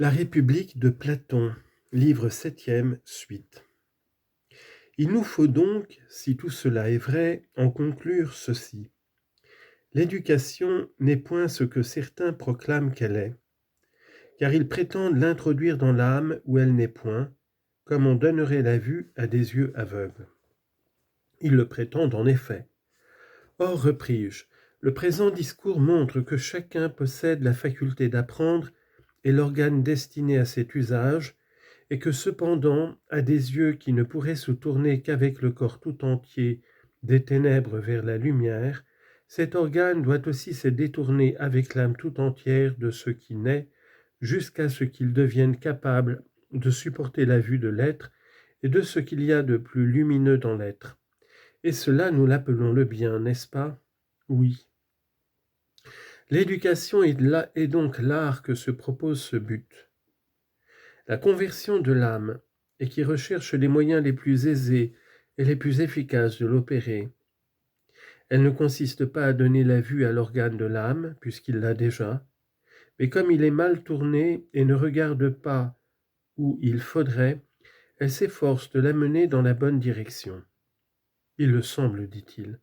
La République de Platon, livre 7e, suite. Il nous faut donc, si tout cela est vrai, en conclure ceci. L'éducation n'est point ce que certains proclament qu'elle est, car ils prétendent l'introduire dans l'âme où elle n'est point, comme on donnerait la vue à des yeux aveugles. Ils le prétendent en effet. Or, repris-je, le présent discours montre que chacun possède la faculté d'apprendre et l'organe destiné à cet usage, et que cependant, à des yeux qui ne pourraient se tourner qu'avec le corps tout entier des ténèbres vers la lumière, cet organe doit aussi se détourner avec l'âme tout entière de ce qui naît, jusqu'à ce qu'il devienne capable de supporter la vue de l'être et de ce qu'il y a de plus lumineux dans l'être. Et cela, nous l'appelons le bien, n'est-ce pas? Oui. L'éducation est donc l'art que se propose ce but. La conversion de l'âme, et qui recherche les moyens les plus aisés et les plus efficaces de l'opérer. Elle ne consiste pas à donner la vue à l'organe de l'âme, puisqu'il l'a déjà, mais comme il est mal tourné et ne regarde pas où il faudrait, elle s'efforce de l'amener dans la bonne direction. Il le semble, dit-il.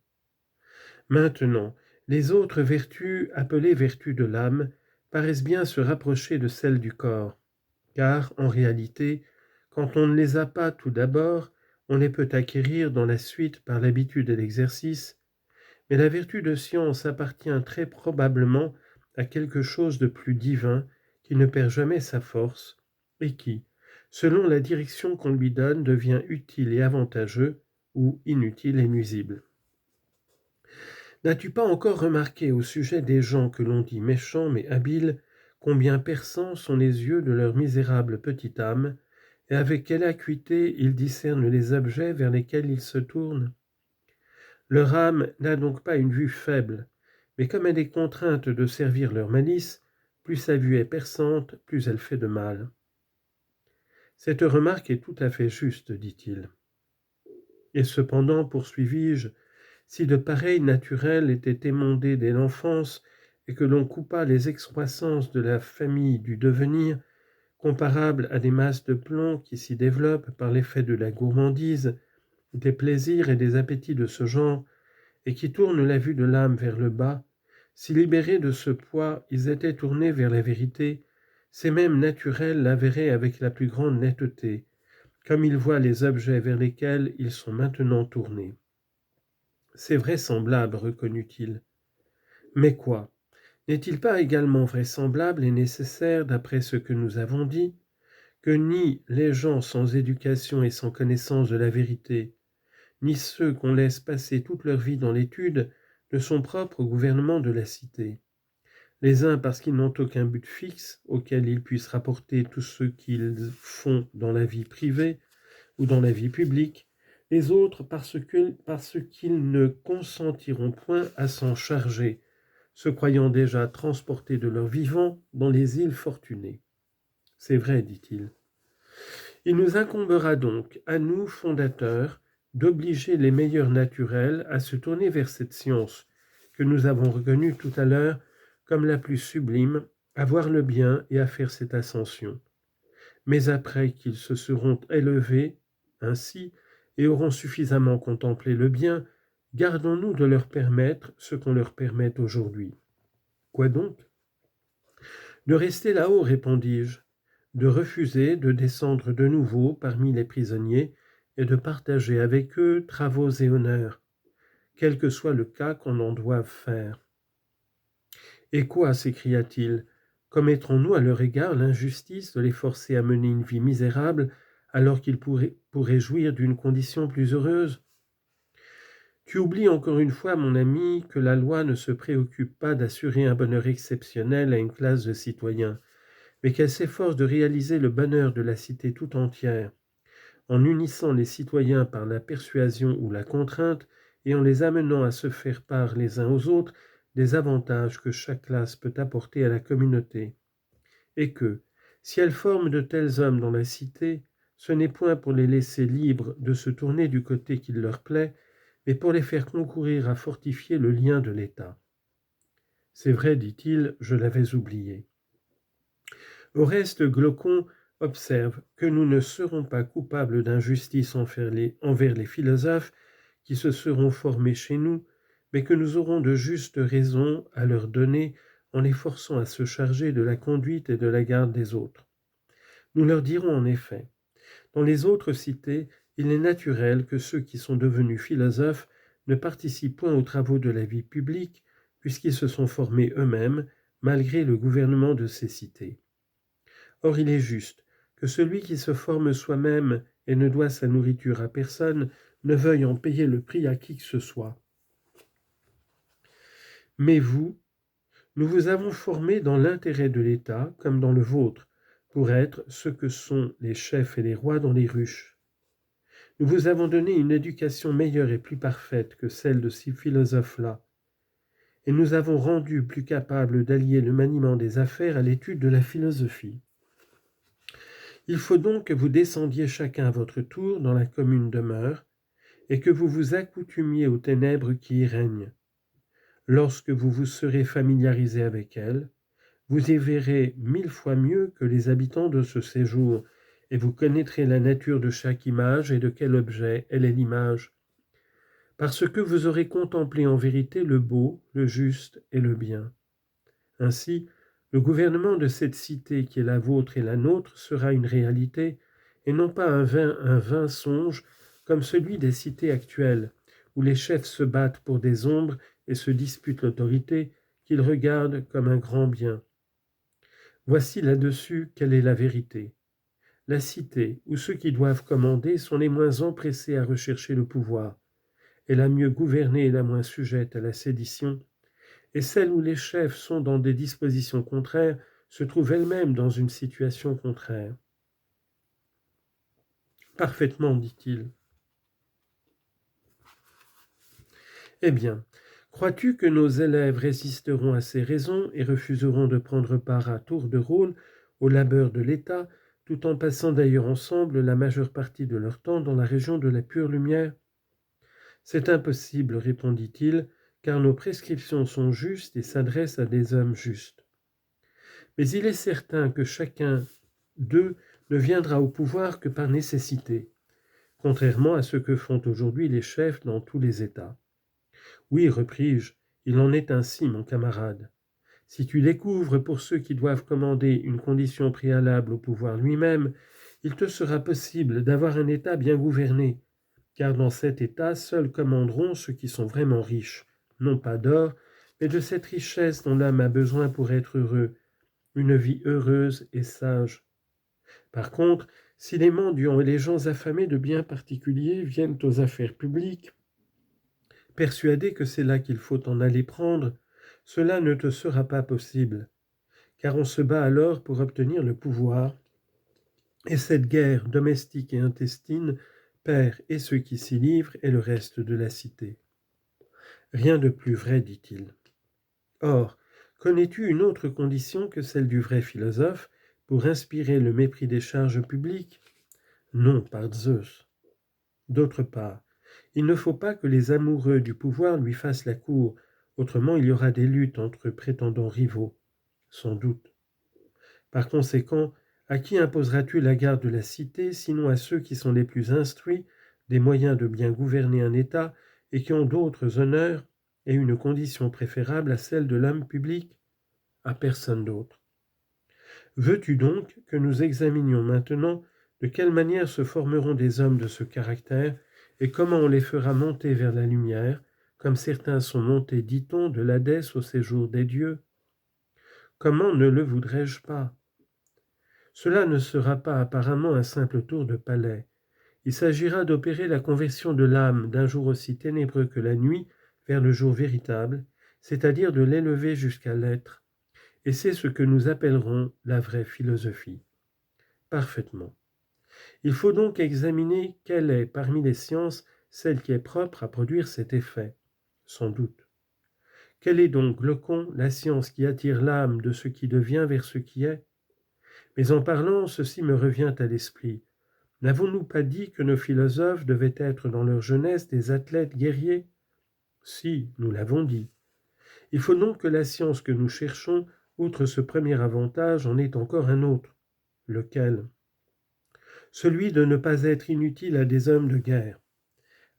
Maintenant, les autres vertus, appelées vertus de l'âme, paraissent bien se rapprocher de celles du corps, car, en réalité, quand on ne les a pas tout d'abord, on les peut acquérir dans la suite par l'habitude et l'exercice, mais la vertu de science appartient très probablement à quelque chose de plus divin qui ne perd jamais sa force et qui, selon la direction qu'on lui donne, devient utile et avantageux ou inutile et nuisible. N'as-tu pas encore remarqué au sujet des gens que l'on dit méchants mais habiles, combien perçants sont les yeux de leur misérable petite âme, et avec quelle acuité ils discernent les objets vers lesquels ils se tournent? Leur âme n'a donc pas une vue faible, mais comme elle est contrainte de servir leur malice, plus sa vue est perçante, plus elle fait de mal. Cette remarque est tout à fait juste, dit-il. Et cependant, poursuivis-je, si de pareils naturels étaient émondés dès l'enfance et que l'on coupât les excroissances de la famille du devenir, comparables à des masses de plomb qui s'y développent par l'effet de la gourmandise, des plaisirs et des appétits de ce genre, et qui tournent la vue de l'âme vers le bas, si libérés de ce poids, ils étaient tournés vers la vérité, ces mêmes naturels la verraient avec la plus grande netteté, comme ils voient les objets vers lesquels ils sont maintenant tournés. C'est vraisemblable, reconnut-il. Mais quoi? N'est-il pas également vraisemblable et nécessaire, d'après ce que nous avons dit, que ni les gens sans éducation et sans connaissance de la vérité, ni ceux qu'on laisse passer toute leur vie dans l'étude, ne sont propres au gouvernement de la cité. Les uns parce qu'ils n'ont aucun but fixe auquel ils puissent rapporter tout ce qu'ils font dans la vie privée ou dans la vie publique, les autres parce qu'ils ne consentiront point à s'en charger, se croyant déjà transportés de leur vivant dans les îles fortunées. C'est vrai, dit-il. Il nous incombera donc, à nous fondateurs, d'obliger les meilleurs naturels à se tourner vers cette science que nous avons reconnue tout à l'heure comme la plus sublime, à voir le bien et à faire cette ascension. Mais après qu'ils se seront élevés ainsi et auront suffisamment contemplé le bien, gardons-nous de leur permettre ce qu'on leur permet aujourd'hui. Quoi donc? De rester là-haut, répondis-je, de refuser de descendre de nouveau parmi les prisonniers et de partager avec eux travaux et honneurs, quel que soit le cas qu'on en doive faire. Et quoi, s'écria-t-il, commettrons-nous à leur égard l'injustice de les forcer à mener une vie misérable alors qu'ils pourraient jouir d'une condition plus heureuse? Tu oublies encore une fois, mon ami, que la loi ne se préoccupe pas d'assurer un bonheur exceptionnel à une classe de citoyens, mais qu'elle s'efforce de réaliser le bonheur de la cité tout entière, en unissant les citoyens par la persuasion ou la contrainte et en les amenant à se faire part les uns aux autres des avantages que chaque classe peut apporter à la communauté, et que, si elle forme de tels hommes dans la cité, ce n'est point pour les laisser libres de se tourner du côté qu'il leur plaît, mais pour les faire concourir à fortifier le lien de l'État. C'est vrai, dit-il, je l'avais oublié. Au reste, Glaucon observe que nous ne serons pas coupables d'injustice envers les philosophes qui se seront formés chez nous, mais que nous aurons de justes raisons à leur donner en les forçant à se charger de la conduite et de la garde des autres. Nous leur dirons en effet, dans les autres cités, il est naturel que ceux qui sont devenus philosophes ne participent point aux travaux de la vie publique, puisqu'ils se sont formés eux-mêmes, malgré le gouvernement de ces cités. Or il est juste que celui qui se forme soi-même et ne doit sa nourriture à personne ne veuille en payer le prix à qui que ce soit. Mais vous, nous vous avons formés dans l'intérêt de l'État comme dans le vôtre, pour être ce que sont les chefs et les rois dans les ruches. Nous vous avons donné une éducation meilleure et plus parfaite que celle de ces philosophes-là, et nous avons rendu plus capables d'allier le maniement des affaires à l'étude de la philosophie. Il faut donc que vous descendiez chacun à votre tour dans la commune demeure, et que vous vous accoutumiez aux ténèbres qui y règnent. Lorsque vous vous serez familiarisé avec elles, vous y verrez 1000 fois mieux que les habitants de ce séjour, et vous connaîtrez la nature de chaque image et de quel objet elle est l'image, parce que vous aurez contemplé en vérité le beau, le juste et le bien. Ainsi, le gouvernement de cette cité qui est la vôtre et la nôtre sera une réalité, et non pas un vain songe comme celui des cités actuelles, où les chefs se battent pour des ombres et se disputent l'autorité qu'ils regardent comme un grand bien. Voici là-dessus quelle est la vérité. La cité, où ceux qui doivent commander sont les moins empressés à rechercher le pouvoir, est la mieux gouvernée et la moins sujette à la sédition, et celle où les chefs sont dans des dispositions contraires se trouve elle-même dans une situation contraire. Parfaitement, dit-il. Eh bien, crois-tu que nos élèves résisteront à ces raisons et refuseront de prendre part à tour de rôle au labeur de l'État, tout en passant d'ailleurs ensemble la majeure partie de leur temps dans la région de la pure lumière? C'est impossible, répondit-il, car nos prescriptions sont justes et s'adressent à des hommes justes. Mais il est certain que chacun d'eux ne viendra au pouvoir que par nécessité, contrairement à ce que font aujourd'hui les chefs dans tous les États. Oui, repris-je, il en est ainsi, mon camarade. Si tu découvres pour ceux qui doivent commander une condition préalable au pouvoir lui-même, il te sera possible d'avoir un État bien gouverné, car dans cet État seuls commanderont ceux qui sont vraiment riches, non pas d'or, mais de cette richesse dont l'âme a besoin pour être heureux, une vie heureuse et sage. Par contre, si les mendiants et les gens affamés de biens particuliers viennent aux affaires publiques, persuadés que c'est là qu'il faut en aller prendre, cela ne te sera pas possible, car on se bat alors pour obtenir le pouvoir, et cette guerre domestique et intestine perd et ceux qui s'y livrent et le reste de la cité. Rien de plus vrai, dit-il. Or, connais-tu une autre condition que celle du vrai philosophe pour inspirer le mépris des charges publiques? Non, par Zeus. D'autre part, il ne faut pas que les amoureux du pouvoir lui fassent la cour, autrement il y aura des luttes entre prétendants rivaux, sans doute. Par conséquent, à qui imposeras-tu la garde de la cité, sinon à ceux qui sont les plus instruits des moyens de bien gouverner un État et qui ont d'autres honneurs et une condition préférable à celle de l'homme public? À personne d'autre. Veux-tu donc que nous examinions maintenant de quelle manière se formeront des hommes de ce caractère et comment on les fera monter vers la lumière, comme certains sont montés, dit-on, de l'Hadès au séjour des dieux? Comment ne le voudrais-je pas? Cela ne sera pas apparemment un simple tour de palais. Il s'agira d'opérer la conversion de l'âme d'un jour aussi ténébreux que la nuit vers le jour véritable, c'est-à-dire de l'élever jusqu'à l'être. Et c'est ce que nous appellerons la vraie philosophie. Parfaitement. Il faut donc examiner quelle est, parmi les sciences, celle qui est propre à produire cet effet. Sans doute. Quelle est donc, Glaucon, la science qui attire l'âme de ce qui devient vers ce qui est? Mais en parlant, ceci me revient à l'esprit. N'avons-nous pas dit que nos philosophes devaient être dans leur jeunesse des athlètes guerriers? Si, nous l'avons dit. Il faut donc que la science que nous cherchons outre ce premier avantage, en est encore un autre. Lequel? Celui de ne pas être inutile à des hommes de guerre.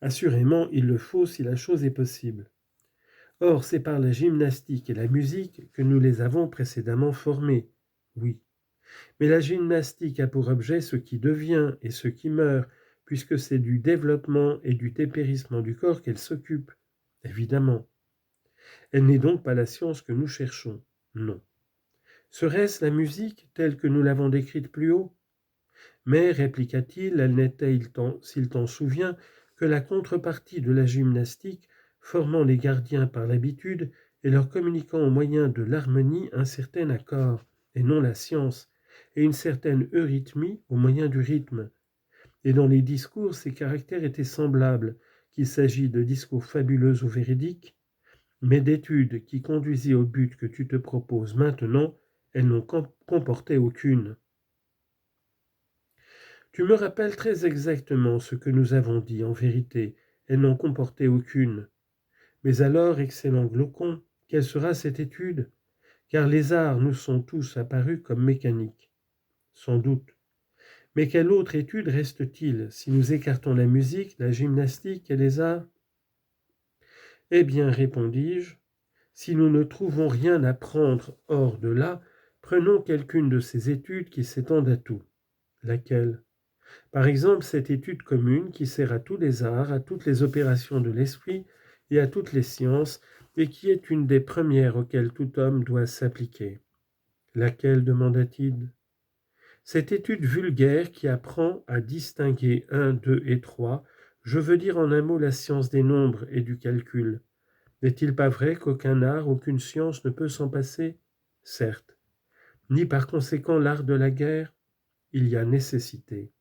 Assurément, il le faut si la chose est possible. Or, c'est par la gymnastique et la musique que nous les avons précédemment formés. Oui. Mais la gymnastique a pour objet ce qui devient et ce qui meurt, puisque c'est du développement et du dépérissement du corps qu'elle s'occupe. Évidemment. Elle n'est donc pas la science que nous cherchons. Non. Serait-ce la musique telle que nous l'avons décrite plus haut? Mais, répliqua-t-il, elle n'était, s'il t'en souvient, que la contrepartie de la gymnastique, formant les gardiens par l'habitude et leur communiquant au moyen de l'harmonie un certain accord, et non la science, et une certaine eurythmie au moyen du rythme. Et dans les discours, ces caractères étaient semblables, qu'il s'agit de discours fabuleux ou véridiques, mais d'études qui conduisaient au but que tu te proposes maintenant, elles n'ont comporté aucune. Tu me rappelles très exactement ce que nous avons dit, en vérité, elles n'ont comporté aucune. Mais alors, excellent Glaucon, quelle sera cette étude? Car les arts nous sont tous apparus comme mécaniques. Sans doute. Mais quelle autre étude reste-t-il si nous écartons la musique, la gymnastique et les arts? Eh bien, répondis-je, si nous ne trouvons rien à prendre hors de là, prenons quelqu'une de ces études qui s'étendent à tout. Laquelle? Par exemple, cette étude commune qui sert à tous les arts, à toutes les opérations de l'esprit et à toutes les sciences, et qui est une des premières auxquelles tout homme doit s'appliquer. Laquelle? Demanda-t-il. Cette étude vulgaire qui apprend à distinguer 1, 2 et 3, je veux dire en un mot la science des nombres et du calcul. N'est-il pas vrai qu'aucun art, aucune science ne peut s'en passer? Certes. Ni par conséquent l'art de la guerre? Il y a nécessité.